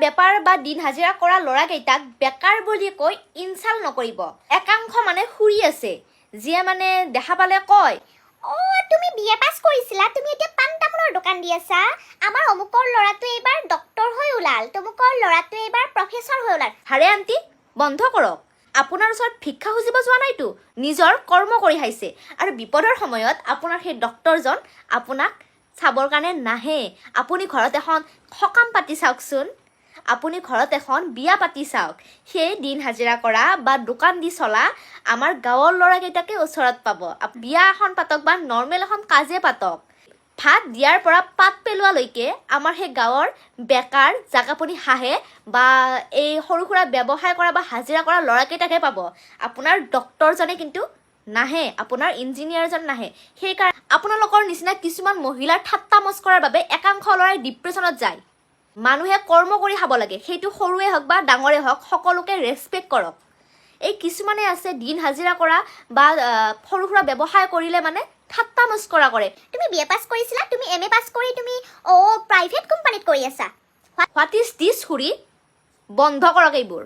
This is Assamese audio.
বেপাৰ বা দিন হাজিৰা কৰা ল'ৰাকেইটাক বেকাৰ বুলি কৈ ইনচাল্ট নকৰিব। একাংশ মানে শুই আছে, যিয়ে মানে দেখা পালে কয়, তুমি বিএ পাছ কৰিছিলা, তুমি এতিয়া পাণ তামোলৰ দোকান দি আছা। আমাৰ অমুকৰ ল'ৰাটো এইবাৰ ডক্তৰ হৈ ওলাল, তমুকৰ ল'ৰাটো এইবাৰ প্ৰফেচৰ হৈ ওলাল। হাৰে আণ্টি, বন্ধ কৰক। আপোনাৰ ওচৰত ভিক্ষা খুজিব যোৱা নাইতো, নিজৰ কৰ্ম কৰি খাইছে। আৰু বিপদৰ সময়ত আপোনাৰ সেই ডক্তৰজন আপোনাক চাবৰ কাৰণে নাহে। আপুনি ঘৰত এখন সকাম পাতি চাওকচোন, আপুনি ঘৰত এখন বিয়া পাতি চাওক। সেই দিন হাজিৰা কৰা বা দোকান দি চলা আমাৰ গাঁৱৰ ল'ৰাকেইটাকে ওচৰত পাব। বিয়া এখন পাতক বা নৰ্মেল এখন কাজে পাতক, ভাত দিয়াৰ পৰা পাত পেলোৱালৈকে আমাৰ সেই গাঁৱৰ বেকাৰ যাক আপুনি হাঁহে বা এই সৰু সুৰা ব্যৱসায় কৰা বা হাজিৰা কৰা ল'ৰাকেইটাকে পাব। আপোনাৰ ডক্তৰজনে কিন্তু নাহে, আপোনাৰ ইঞ্জিনিয়াৰজন নাহে। সেইকাৰণে আপোনালোকৰ নিচিনা কিছুমান মহিলাৰ ঠাট্টা মস্কৰাৰ বাবে একাংশ ল'ৰাই ডিপ্ৰেশ্যনত যায়। মানুহে কৰ্ম কৰি খাব লাগে, সেইটো সৰুৱে হওক বা ডাঙৰে হওক, সকলোকে ৰেচপেক্ট কৰক। এই কিছুমানে আছে দিন হাজিৰা কৰা বা সৰু সুৰা ব্যৱসায় কৰিলে মানে ঠাট্টা মস্কৰা কৰে। তুমি বিএ পাছ কৰিছিলা, তুমি এমএ পাছ কৰি তুমি প্ৰাইভেট কোম্পানীত কৰি আছা। হোৱাট ইজ দিছ খুৰী? বন্ধ কৰক এইবোৰ।